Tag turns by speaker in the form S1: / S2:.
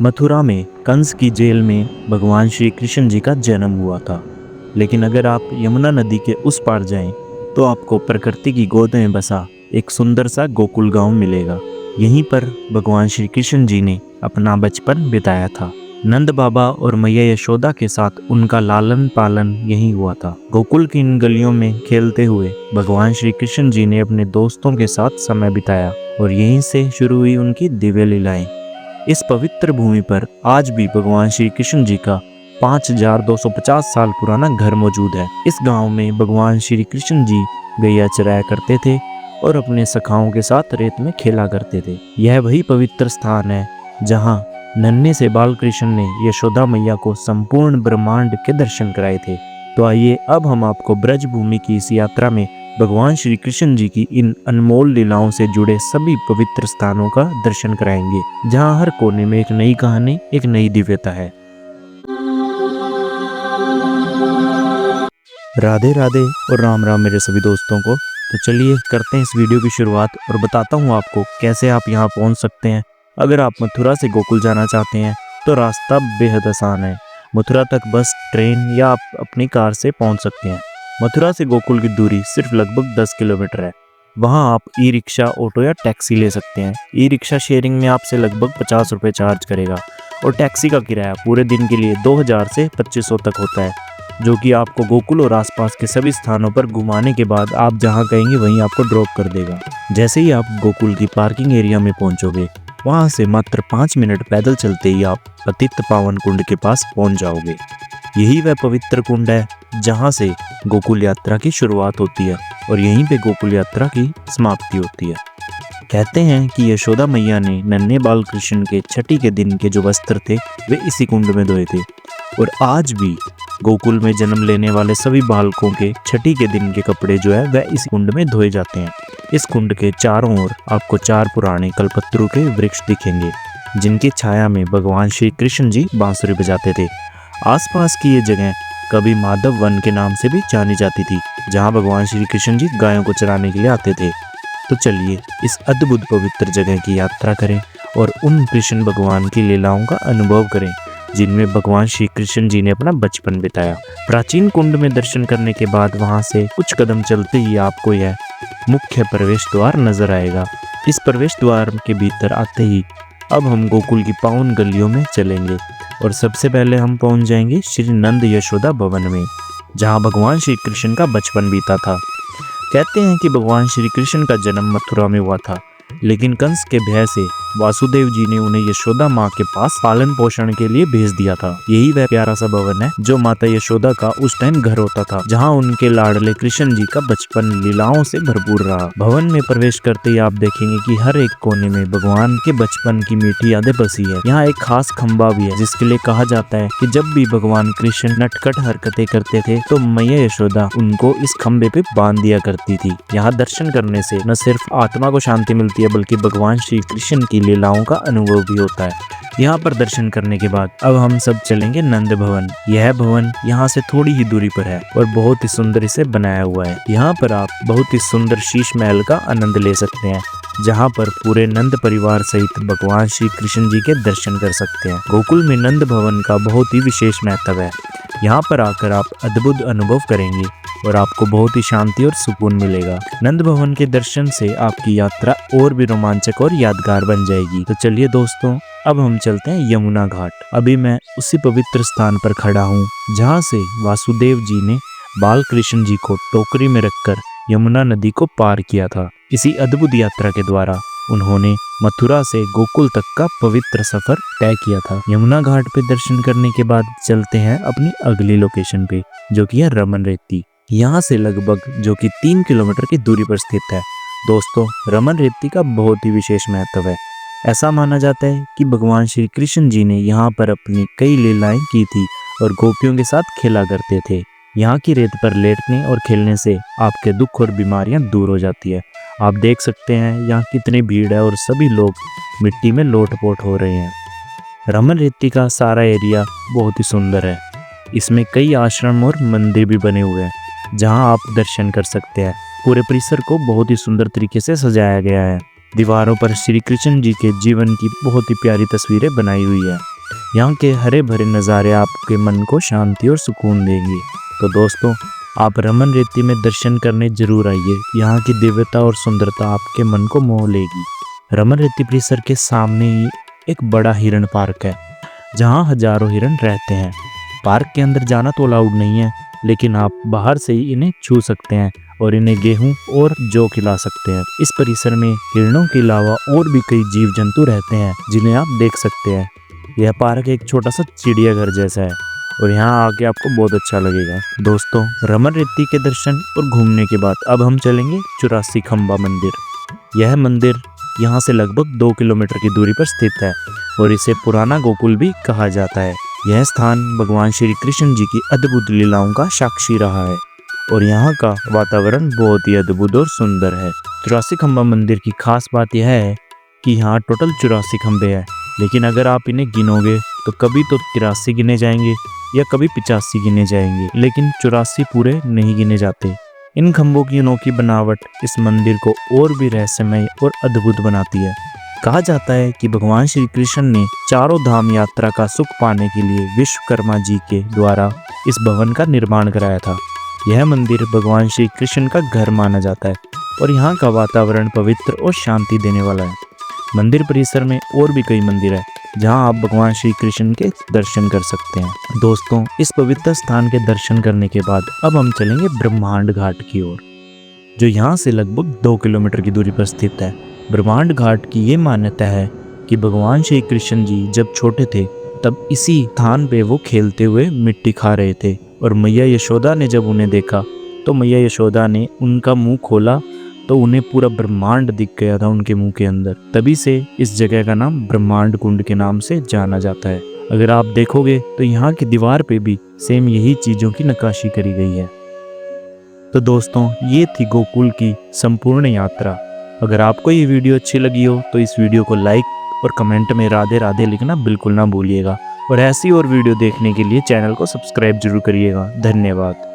S1: मथुरा में कंस की जेल में भगवान श्री कृष्ण जी का जन्म हुआ था। लेकिन अगर आप यमुना नदी के उस पार जाएं तो आपको प्रकृति की गोद में बसा एक सुंदर सा गोकुल गांव मिलेगा। यहीं पर भगवान श्री कृष्ण जी ने अपना बचपन बिताया था। नंद बाबा और मैया यशोदा के साथ उनका लालन पालन यहीं हुआ था। गोकुल की इन गलियों में खेलते हुए भगवान श्री कृष्ण जी ने अपने दोस्तों के साथ समय बिताया और यहीं से शुरू हुई उनकी दिव्य लीलाएं। इस पवित्र भूमि पर आज भी भगवान श्री कृष्ण जी का 5250 साल पुराना घर मौजूद है। इस गांव में भगवान श्री कृष्ण जी गैया चराया करते थे और अपने सखाओं के साथ रेत में खेला करते थे। यह वही पवित्र स्थान है जहां नन्हे से बाल कृष्ण ने यशोदा मैया को संपूर्ण ब्रह्मांड के दर्शन कराए थे। तो आइए अब हम आपको ब्रज भूमि की इस यात्रा में भगवान श्री कृष्ण जी की इन अनमोल लीलाओं से जुड़े सभी पवित्र स्थानों का दर्शन कराएंगे, जहां हर कोने में एक नई कहानी, एक नई दिव्यता है। राधे राधे और राम राम मेरे सभी दोस्तों को। तो चलिए करते हैं इस वीडियो की शुरुआत और बताता हूँ आपको कैसे आप यहाँ पहुँच सकते हैं। अगर आप मथुरा से गोकुल जाना चाहते हैं तो रास्ता बेहद आसान है। मथुरा तक बस, ट्रेन या आप अपनी कार से पहुँच सकते हैं। मथुरा से गोकुल की दूरी सिर्फ लगभग 10 किलोमीटर है। वहाँ आप ई रिक्शा, ऑटो या टैक्सी ले सकते हैं। ई रिक्शा शेयरिंग में आपसे लगभग 50 रुपये चार्ज करेगा और टैक्सी का किराया पूरे दिन के लिए 2000 से 2500 तक होता है, जो कि आपको गोकुल और आसपास के सभी स्थानों पर घुमाने के बाद आप जहां कहेंगे वहीं आपको ड्रॉप कर देगा। जैसे ही आप गोकुल की पार्किंग एरिया में पहुंचोगे, वहां से मात्र 5 मिनट पैदल चलते ही आप पतित पावन कुंड के पास पहुंच जाओगे। यही वह पवित्र कुंड है जहां से गोकुल यात्रा की शुरुआत होती है और यहीं पे गोकुल यात्रा की समाप्ति होती है। कहते हैं कि यशोदा मैया ने नन्हे बाल कृष्ण के छठी के दिन के जो वस्त्र थे वे इसी कुंड में धोए थे और आज भी गोकुल में जन्म लेने वाले सभी बालकों के छठी के दिन के कपड़े जो है वह इस कुंड में धोए जाते हैं। इस कुंड के चारों ओर आपको 4 पुराने कल्पतरु के वृक्ष दिखेंगे, जिनकी छाया में भगवान श्री कृष्ण जी बांसुरी बजाते थे। आसपास की ये जगह कभी माधव वन के नाम से भी जानी जाती थी, जहाँ भगवान श्री कृष्ण जी गायों को चराने के लिए आते थे। तो चलिए इस अद्भुत पवित्र जगह की यात्रा करें और उन कृष्ण भगवान की लीलाओं का अनुभव करें जिनमें भगवान श्री कृष्ण जी ने अपना बचपन बिताया। प्राचीन कुंड में दर्शन करने के बाद वहां से कुछ कदम चलते ही आपको यह मुख्य प्रवेश द्वार नजर आएगा। इस प्रवेश द्वार के भीतर आते ही अब हम गोकुल की पावन गलियों में चलेंगे और सबसे पहले हम पहुंच जाएंगे श्री नंद यशोदा भवन में, जहां भगवान श्री कृष्ण का बचपन बीता था। कहते हैं कि भगवान श्री कृष्ण का जन्म मथुरा में हुआ था, लेकिन कंस के भय से वासुदेव जी ने उन्हें यशोदा माँ के पास पालन पोषण के लिए भेज दिया था। यही वह प्यारा सा भवन है जो माता यशोदा का उस टाइम घर होता था, जहाँ उनके लाडले कृष्ण जी का बचपन लीलाओं से भरपूर रहा। भवन में प्रवेश करते ही आप देखेंगे कि हर एक कोने में भगवान के बचपन की मीठी यादें बसी है। यहाँ एक खास खंबा भी है, जिसके लिए कहा जाता है कि जब भी भगवान कृष्ण नटखट हरकतें करते थे तो मैया यशोदा उनको इस खंबे पे बांध दिया करती थी। यहाँ दर्शन करने से न सिर्फ आत्मा को शांति मिलती है, बल्कि भगवान श्री कृष्ण की लीलाओं का अनुभव भी होता है। यहाँ पर दर्शन करने के बाद अब हम सब चलेंगे नंद भवन। यह भवन यहाँ से थोड़ी ही दूरी पर है और बहुत ही सुंदर इसे बनाया हुआ है। यहाँ पर आप बहुत ही सुंदर शीश महल का आनंद ले सकते हैं, जहाँ पर पूरे नंद परिवार सहित भगवान श्री कृष्ण जी के दर्शन कर सकते हैं। गोकुल में नंद भवन का बहुत ही विशेष महत्व है। यहाँ पर आकर आप अद्भुत अनुभव करेंगे और आपको बहुत ही शांति और सुकून मिलेगा। नंद भवन के दर्शन से आपकी यात्रा और भी रोमांचक और यादगार बन जाएगी। तो चलिए दोस्तों, अब हम चलते हैं यमुना घाट। अभी मैं उसी पवित्र स्थान पर खड़ा हूँ जहाँ से वासुदेव जी ने बाल कृष्ण जी को टोकरी में रखकर यमुना नदी को पार किया था। इसी अद्भुत यात्रा के द्वारा उन्होंने मथुरा से गोकुल तक का पवित्र सफर तय किया था। यमुना घाट पे दर्शन करने के बाद चलते हैं अपनी अगली लोकेशन पे, जो कि है रमन रेती। यहाँ से लगभग जो कि 3 किलोमीटर की दूरी पर स्थित है। दोस्तों, रमन रेती का बहुत ही विशेष महत्व है। ऐसा माना जाता है कि भगवान श्री कृष्ण जी ने यहाँ पर अपनी कई लीलाएं की थी और गोपियों के साथ खेला करते थे। यहाँ की रेत पर लेटने और खेलने से आपके दुख और बीमारियां दूर हो जाती है। आप देख सकते हैं यहाँ कितनी भीड़ है और सभी लोग मिट्टी में लोटपोट हो रहे हैं। रमन रेती का सारा एरिया बहुत ही सुंदर है। इसमें कई आश्रम और मंदिर भी बने हुए हैं, जहां आप दर्शन कर सकते हैं। पूरे परिसर को बहुत ही सुंदर तरीके से सजाया गया है। दीवारों पर श्री कृष्ण जी के जीवन की बहुत ही प्यारी तस्वीरें बनाई हुई है। यहाँ के हरे भरे नज़ारे आपके मन को शांति और सुकून देंगे। तो दोस्तों, आप रमन रेती में दर्शन करने जरूर आइए। यहाँ की दिव्यता और सुंदरता आपके मन को मोह लेगी। रमन रेती परिसर के सामने ही एक बड़ा हिरण पार्क है, जहाँ हजारों हिरण रहते हैं। पार्क के अंदर जाना तो अलाउड नहीं है, लेकिन आप बाहर से ही इन्हें छू सकते हैं और इन्हें गेहूं और जौ खिला सकते हैं। इस परिसर में हिरणों के अलावा और भी कई जीव जंतु रहते हैं, जिन्हें आप देख सकते हैं। यह पार्क एक छोटा सा चिड़ियाघर जैसा है और यहाँ आके आपको बहुत अच्छा लगेगा। दोस्तों, रमन रेती के दर्शन और घूमने के बाद अब हम चलेंगे 84 खंबा मंदिर। यह मंदिर यहाँ से लगभग 2 किलोमीटर की दूरी पर स्थित है और इसे पुराना गोकुल भी कहा जाता है। यह स्थान भगवान श्री कृष्ण जी की अद्भुत लीलाओं का साक्षी रहा है और यहाँ का वातावरण बहुत ही अद्भुत और सुंदर है। 84 खंबा मंदिर की खास बात यह है कि यहाँ टोटल 84 खंबे हैं, लेकिन अगर आप इन्हें गिनोगे तो कभी तो 83 गिने जाएंगे या कभी 85 गिने जाएंगे, लेकिन 84 पूरे नहीं गिने जाते। इन खंभों की अनोखी बनावट इस मंदिर को और भी रहस्यमय और अद्भुत बनाती है। कहा जाता है कि भगवान श्री कृष्ण ने चारों धाम यात्रा का सुख पाने के लिए विश्वकर्मा जी के द्वारा इस भवन का निर्माण कराया था। यह मंदिर भगवान श्री कृष्ण का घर माना जाता है और यहाँ का वातावरण पवित्र और शांति देने वाला है। मंदिर परिसर में और भी कई मंदिर है, जहाँ आप भगवान श्री कृष्ण के दर्शन कर सकते हैं। दोस्तों, इस पवित्र स्थान के दर्शन करने के बाद अब हम चलेंगे ब्रह्मांड घाट की ओर, जो यहाँ से लगभग 2 किलोमीटर की दूरी पर स्थित है। ब्रह्मांड घाट की ये मान्यता है कि भगवान श्री कृष्ण जी जब छोटे थे तब इसी स्थान पे वो खेलते हुए मिट्टी खा रहे थे और मैया यशोदा ने जब उन्हें देखा तो मैया यशोदा ने उनका मुंह खोला तो उन्हें पूरा ब्रह्मांड दिख गया था उनके मुंह के अंदर। तभी से इस जगह का नाम ब्रह्मांड कुंड के नाम से जाना जाता है। अगर आप देखोगे तो यहाँ की दीवार पे भी सेम यही चीजों की नक्काशी करी गई है। तो दोस्तों, ये थी गोकुल की संपूर्ण यात्रा। अगर आपको ये वीडियो अच्छी लगी हो तो इस वीडियो को लाइक और कमेंट में राधे राधे लिखना बिल्कुल ना भूलिएगा और ऐसी और वीडियो देखने के लिए चैनल को सब्सक्राइब जरूर करिएगा। धन्यवाद।